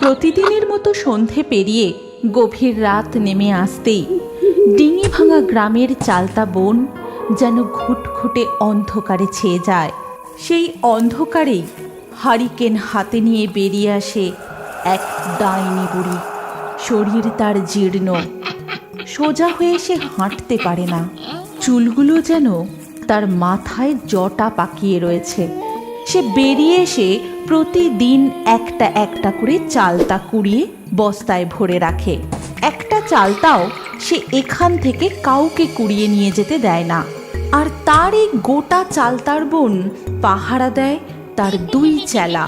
প্রতিদিনের মতো সন্ধে পেরিয়ে গভীর রাত নেমে আসতেই ডিঙি ভাঙা গ্রামের চালতা বন যেন ঘুটঘুটে অন্ধকারে ছেয়ে যায়। সেই অন্ধকারেই হারিকেন হাতে নিয়ে বেরিয়ে আসে এক ডাইনি বুড়ি। শরীর তার জীর্ণ, সোজা হয়ে সে হাঁটতে পারে না। চুলগুলো যেন তার মাথায় জটা পাকিয়ে রয়েছে। সে বেরিয়ে এসে প্রতিদিন একটা একটা করে চালতা কুড়িয়ে বস্তায় ভরে রাখে। একটা চালতাও সে এখান থেকে কাউকে কুড়িয়ে নিয়ে যেতে দেয় না। আর তার এই গোটা চালতার বন পাহারা দেয় তার দুই চেলা,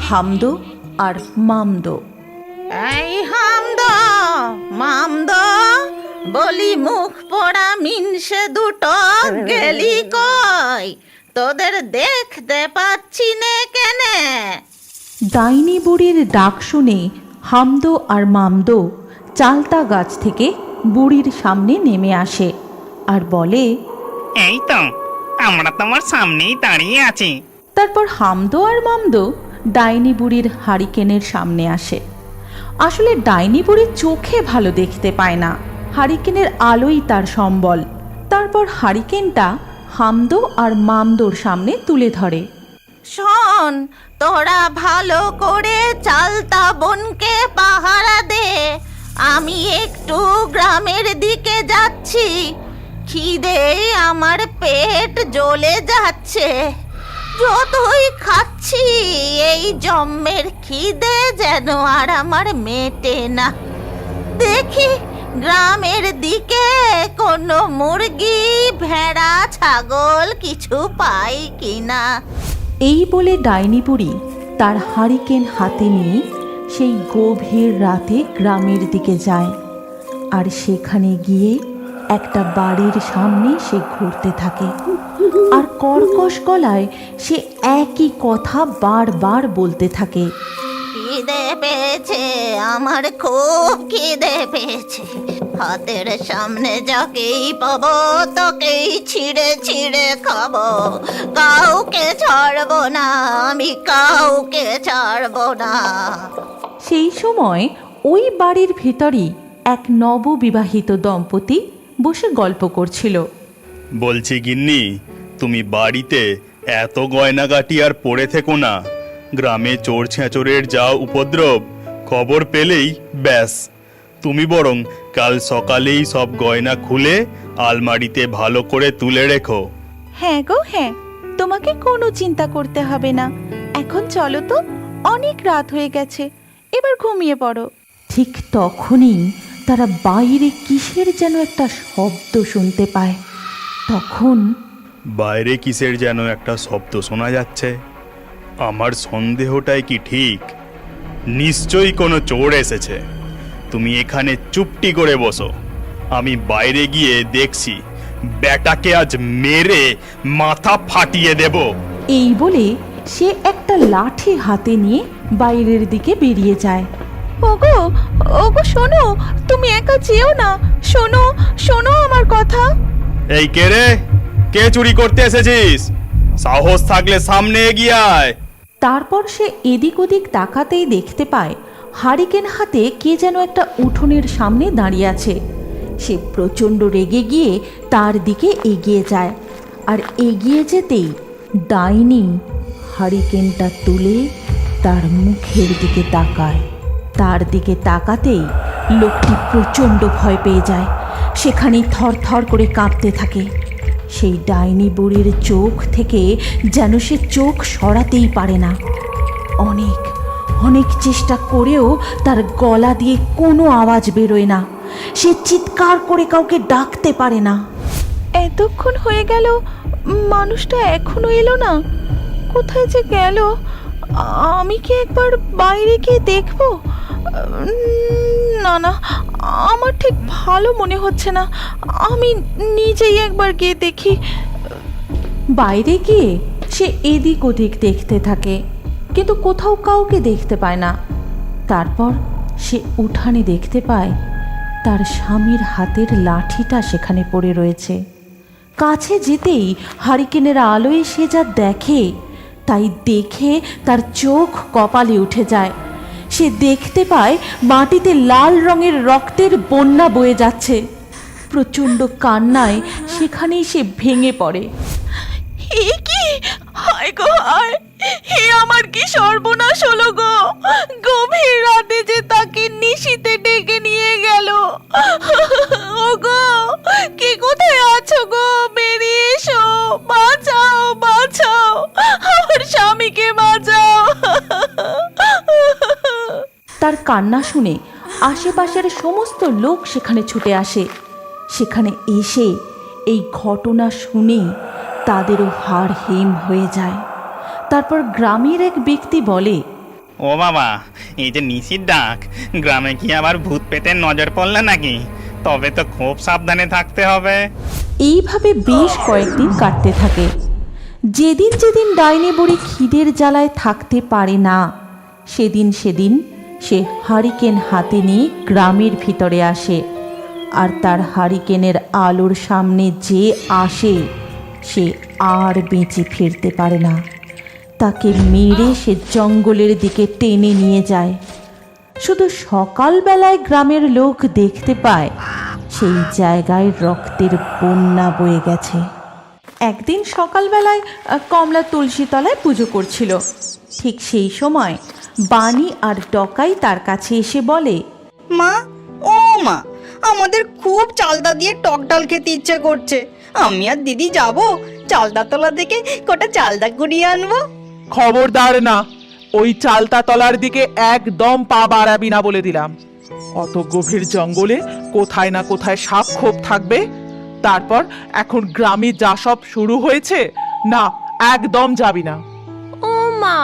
হামদো আর মামদো। এই হামদো, মামদো, বলি মুখ পোড়া মিনসে দুটো গেলি কই? তোদের দেখতে পাচ্ছি নে কেনে? ডাইনি বুড়ির ডাক শুনে হামদো আর মামদো চালতা গাছ থেকে বুড়ির সামনে নেমে আসে আর বলে, এই তো আমরা তোমার সামনেই দাঁড়িয়ে আছি। তারপর হামদো আর মামদো ডাইনি বুড়ির হারিকেনের সামনে আসে। আসলে ডাইনি বুড়ি চোখে ভালো দেখতে পায় না, হারিকেনের আলোই তার সম্বল। তারপর হারিকেনটা হামদো আর মামদোর সামনে তুলে ধরে। শোন, তোরা ভালো করে চালতা বনকে পাহারা দে। আমি একটু গ্রামের দিকে যাচ্ছি। খিদে আমার পেট জ্বলে যাচ্ছে। যতই খাচ্ছি এই জম্মের খিদে যেন আর আমার মেটে না। দেখি গ্রামের দিকে কোনো মুরগি, ভেড়া, ছাগল কিছু পাই কিনা। এই বলে ডাইনি বুড়ি তার হারিকেন হাতে নিয়ে সেই গভীর রাতে গ্রামের দিকে যায়। আর সেখানে গিয়ে একটা বাড়ির সামনে সে ঘুরতে থাকে আর কর্কশ গলায় সে একই কথা বারবার বলতে থাকে। খিদে পেয়েছে, আমার খুব খিদে পেয়েছে। হাতের সামনে যাকেই পাবো তাকেই ছিঁড়ে ছিঁড়ে খাবো। কাউকে ছাড়বো না, আমি কাউকে ছাড়বো না। সেই সময় ওই বাড়ির ভিতরই এক নববিবাহিত দম্পতি বসে গল্প করছিল। বলছি গিন্নি, তুমি বাড়িতে এত গয়নাগাটি আর পড়ে থেকো না। গ্রামে চোর ছেঁচোরের যা উপদ্রব, খবর পেলেই ব্যাস। তুমি বরং কাল সকালেই সব গয়না খুলে আলমারিতে ভালো করে তুলে রেখো। হ্যাঁ গো হ্যাঁ, তোমাকে কোনো চিন্তা করতে হবে না। এখন চলো তো, অনেক রাত হয়ে গেছে, এবার ঘুমিয়ে পড়ো। ঠিক তখনই তারা বাইরে কিসের যেন একটা শব্দ শুনতে পায়। তখন বাইরে কিসের যেন একটা শব্দ শোনা যাচ্ছে। আমার সন্দেহটাই কি ঠিক? নিশ্চয়ই কোনো চোর এসেছে। তুমি এখানে চুপটি করে বসো, আমি বাইরে গিয়ে দেখছি। ব্যাটাকে আজ মেরে মাথা ফাটিয়ে দেব। এই বলে সে একটা লাঠি হাতে নিয়ে বাইরের দিকে বেরিয়ে যায়। ওগো ওগো শোনো, তুমি একা যেও না, শোনো শোনো আমার কথা। এই কে রে? কে চুরি করতে এসেছিস? সাহস থাকলে সামনে এগিয়ে আয়। তারপর সে এদিক ওদিক তাকাতেই দেখতে পায় হারিকেন হাতে কে যেন একটা উঠোনের সামনে দাঁড়িয়ে আছে। সে প্রচণ্ড রেগে গিয়ে তার দিকে এগিয়ে যায়। আর এগিয়ে যেতেই ডাইনি হারিকেনটা তুলে তার মুখের দিকে তাকায়। তার দিকে তাকাতেই লোকটি প্রচণ্ড ভয় পেয়ে যায়। সেখানেই থরথর করে কাঁপতে থাকে। সেই ডাইনি বুড়ির চোখ থেকে যেন সে চোখ সরাতেই পারে না। অনেক অনেক চেষ্টা করেও তার গলা দিয়ে কোনো আওয়াজ বেরোয় না। সে চিৎকার করে কাউকে ডাকতে পারে না। এতক্ষণ হয়ে গেল, মানুষটা এখনো এলো না। কোথায় যে গেল? আমি কি একবার বাইরে গিয়ে দেখবো? না না, আমার ঠিক ভালো মনে হচ্ছে না। আমি নিজেই একবার গিয়ে দেখি। বাইরে গিয়ে সে এদিক ওদিক দেখতে থাকে, কিন্তু কোথাও কাউকে দেখতে পায় না। তারপর সে উঠানে দেখতে পায় তার স্বামীর হাতের লাঠিটা সেখানে পড়ে রয়েছে। কাছে যেতেই হারিকেনের আলোয় সে যা দেখে, তাই দেখে তার চোখ কপালে উঠে যায়। সে সে দেখতে পায় মাটিতে লাল রঙের রক্তের বন্যা বয়ে যাচ্ছে। প্রচণ্ড কান্নায় সেখানেই সে ভেঙে পড়ে। এ কি, হায় গো হায়, হে আমার কি সর্বনাশ হলো গো! গভীর রাতে যে তাকে নিশিতে ডেকে নিয়ে গেল। ও গো, কে কোথায় আছো গো? বেরিয়ে এসো, বাঁচাও বাঁচাও, আমার স্বামীকে বাঁচাও। তার কান্না শুনে আশেপাশের সমস্ত লোক সেখানে ছুটে আসে। সেখানে এসে এই ঘটনা শুনে তাদেরও হাড় হিম হয়ে যায়। তারপর গ্রামের এক ব্যক্তি বলে, ও বাবা, এই যে নিশির ডাক, গ্রামে কি আবার ভূত পেতের নজর পড়লে নাকি? তবে তো খুব সাবধানে থাকতে হবে। এইভাবে বেশ কয়েকদিন কাটতে থাকে। যেদিন যেদিন ডাইনি বুড়ি খিদের জ্বালায় থাকতে পারে না, সেদিন সে হারিকেন হাতে নিয়ে গ্রামের ভিতরে আসে। আর তার হারিকেনের আলোর সামনে যে আসে সে আর বেঁচে ফিরতে পারে না। তাকে মেরে সে জঙ্গলের দিকে টেনে নিয়ে যায়। শুধু সকালবেলায় গ্রামের লোক দেখতে পায় সেই জায়গায় রক্তের বন্যা বয়ে গেছে। একদিন সকালবেলায় কমলা তুলসী তলায় পুজো করছিল। ঠিক সেই সময় বানি আর ডকাই তার কাছে এসে বলে, মা, ও মা, আমাদের খুব চালতা দিয়ে টক ডাল খেতে ইচ্ছে করছে। আমি আর দিদি যাব চালতা তলা থেকে কটা চালতা কুড়িয়ে আনবো। খবরদার না, ওই চালতা তলার দিকে একদম পা বাড়াবি না বলে দিলাম। অত গভীর জঙ্গলে কোথায় না কোথায় সাপ খোপ থাকবে। তারপর এখন গ্রামে যা সব শুরু হয়েছে, না, একদম যাবি না। ও মা,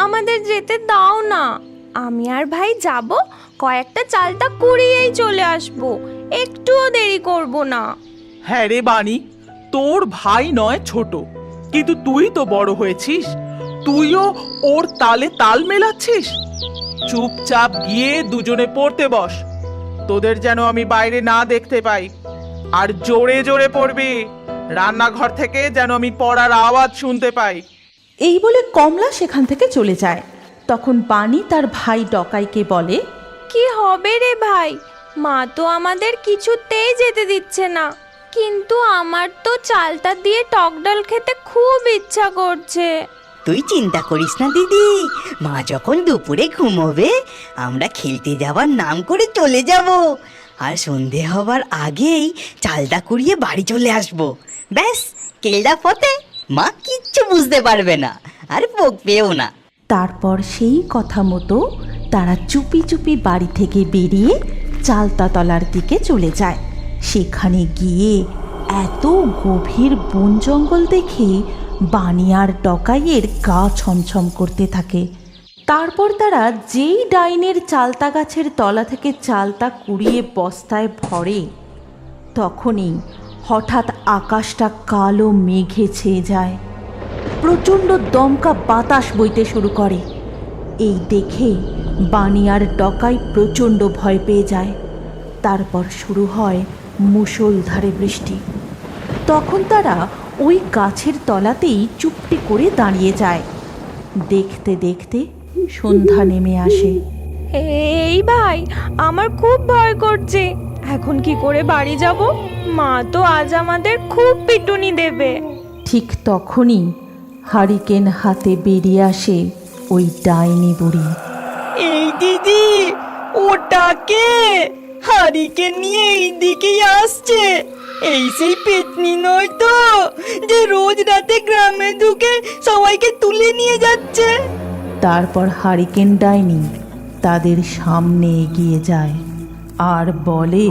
আমাদের যেতে দাও না। আমি আর ভাই যাব, কয়েকটা চালটা কুড়িয়েই চলে আসবো, একটুও দেরি করব না। হ্যাঁ রে বানি, তোর ভাই নয় ছোট, কিন্তু তুই তো বড় হয়েছিস, তুইও ওর তালে তাল মেলাচ্ছিস। চুপচাপ গিয়ে দুজনে পড়তে বস, তোদের যেন আমি বাইরে না দেখতে পাই। আর জোরে জোরে পড়বি, রান্নাঘর থেকে যেন আমি পড়ার আওয়াজ শুনতে পাই। এই বলে কমলা সেখান থেকে চলে যায়। তখন বানি তার ভাই ডকাইকে বলে, কি হবে রে ভাই, মা তো আমাদের কিছুতেই যেতে দিচ্ছে না। কিন্তু আমার তো চালটা দিয়ে টক ডাল খেতে খুব ইচ্ছা করছে। তুই চিন্তা করিস না দিদি, মা যখন দুপুরে ঘুমোবে আমরা খেলতে যাওয়ার নাম করে চলে যাব। আর সন্ধে হবার আগেই চালটা কুড়িয়ে বাড়ি চলে আসবো। ব্যাস, কেলটা ফতে, মা কিচ্ছু বুঝতে পারবে না, আর বকবেও না। তারপর সেই কথা মতো তারা চুপি চুপি বাড়ি থেকে বেরিয়ে চালতাতলার দিকে চলে যায়। সেখানে গিয়ে এত গভীর বন জঙ্গল দেখে বানি আর ডকাইয়ের গা ছমছম করতে থাকে। তারপর তারা যেই ডাইনের চালতা গাছের তলা থেকে চালতা কুড়িয়ে বস্তায় ভরে, তখনই হঠাৎ আকাশটা কালো মেঘে ছেয়ে যায়। প্রচণ্ড দমকা বাতাস বইতে শুরু করে। এই দেখে বানি আর ডকাই প্রচণ্ড ভয় পেয়ে যায়। তারপর শুরু হয় মুষলধারে বৃষ্টি। তখন তারা ওই গাছের তলাতেই চুপটি করে দাঁড়িয়ে যায়। দেখতে দেখতে সন্ধ্যা নেমে আসে। এই ভাই, আমার খুব ভয় করছে। এখন কি করে বাড়ি যাব? মা তো আজ আমাদের খুব পিটুনি দেবে। ঠিক তখনই হারিকেন হাতে বেরিয়ে আসে ওই ডাইনি বুড়ি। এই দিদি, ওটাকে হারিকেন নিয়ে এই দিকেই আসছে। এই সেই পেতনি নয় তো, যে রোজ রাতে গ্রামে ঢুকে সবাইকে তুলে নিয়ে যাচ্ছে? তারপর হারিকেন ডাইনি তাদের সামনে এগিয়ে যায় আর বলে,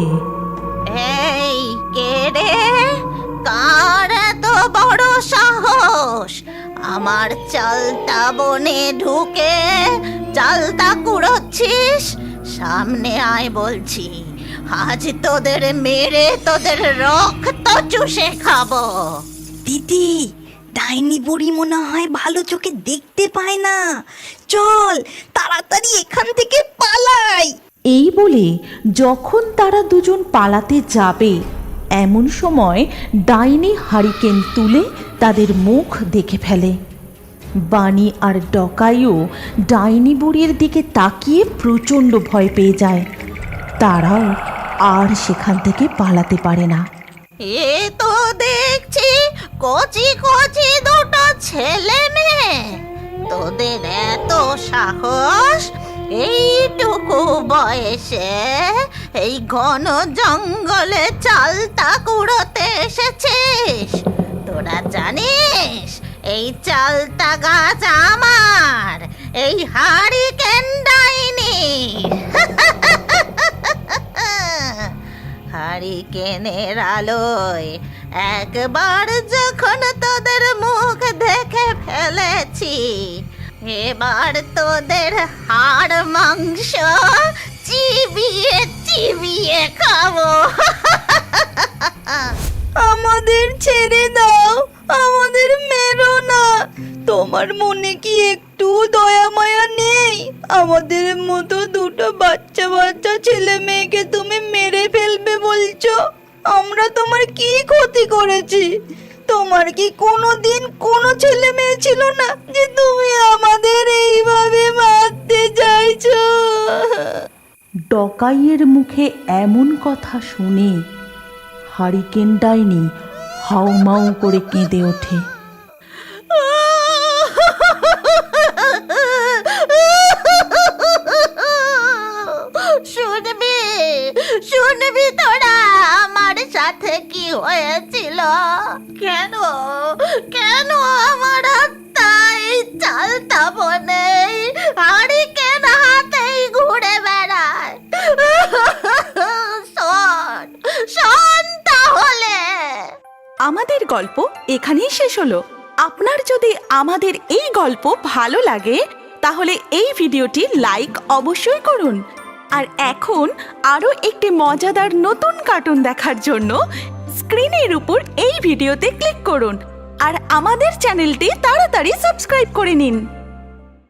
এই কে রে? কার এত বড় সাহস আমার চালতা বনে ঢুকে চালতা কুড়োচ্ছিস? সামনে আয় বলছি, আজ তোদের মেরে তোদের রক্ত চুষে খাবো। দিদি, ডাইনি বুড়ি মনে হয় ভালো চোখে দেখতে পায় না। চল তাড়াতাড়ি এখান থেকে পালাই। এই বলে যখন তারা দুজন পালাতে যাবে, এমন সময় ডাইনি হারিকেন তুলে তাদের মুখ দেখে ফেলে। বানি আর ডকাইও ডাইনি বুড়ির দিকে তাকিয়ে প্রচণ্ড ভয় পেয়ে যায়। তারাও আর সেখান থেকে পালাতে পারে না। এ তো দেখছি কচি কচি দুটো ছেলে মেয়ে, তোদের এত সাহস এইটুকু বয়সে এই ঘন জঙ্গলে চালতা কুড়োতে এসেছিস? তোরা জানিস এই চালতা গাছ আমার, এই হারিকেন ডাইনির। হারিকেনের আলোয় একবার যখন তোদের মুখ দেখে ফেলেছি, এবার তোদের হাড় মাংস চিবিয়ে চিবিয়ে খাবো। আমাদের ছেড়ে দাও, আমাদের মেরো না। তোমার মনে কি একটু দয়া মায়া নেই? আমাদের মতো দুটো বাচ্চা বাচ্চা ছেলে মেয়েকে তুমি মেরে ফেলবে বলছো? আমরা তোমার কি ক্ষতি করেছি? তোমার কি কোনোদিন কোনো ছেলে মেয়ে ছিল না যে তুমি আমাদের এইভাবে মারতে চাইছো? ডকাইয়ের মুখে এমন কথা শুনে হারিকেন ডাইনি হাউমাউ করে কেঁদে ওঠে। শুনবি শুনবি তোরা আমার সাথে কি হয়েছিল? কেন কেন আমার আত্মা এই চালতা বনে হারিকেন হাতেই ঘুরে বেড়ায়? শোন শোন তাহলে। আমাদের গল্প এখানেই শেষ হলো। আপনার যদি আমাদের এই গল্প ভালো লাগে তাহলে এই ভিডিওটি লাইক অবশ্যই করুন। আর এখন আরও একটি মজাদার নতুন কার্টুন দেখার জন্য স্ক্রিনের উপর এই ভিডিওতে ক্লিক করুন আর আমাদের চ্যানেলটি তাড়াতাড়ি সাবস্ক্রাইব করে নিন।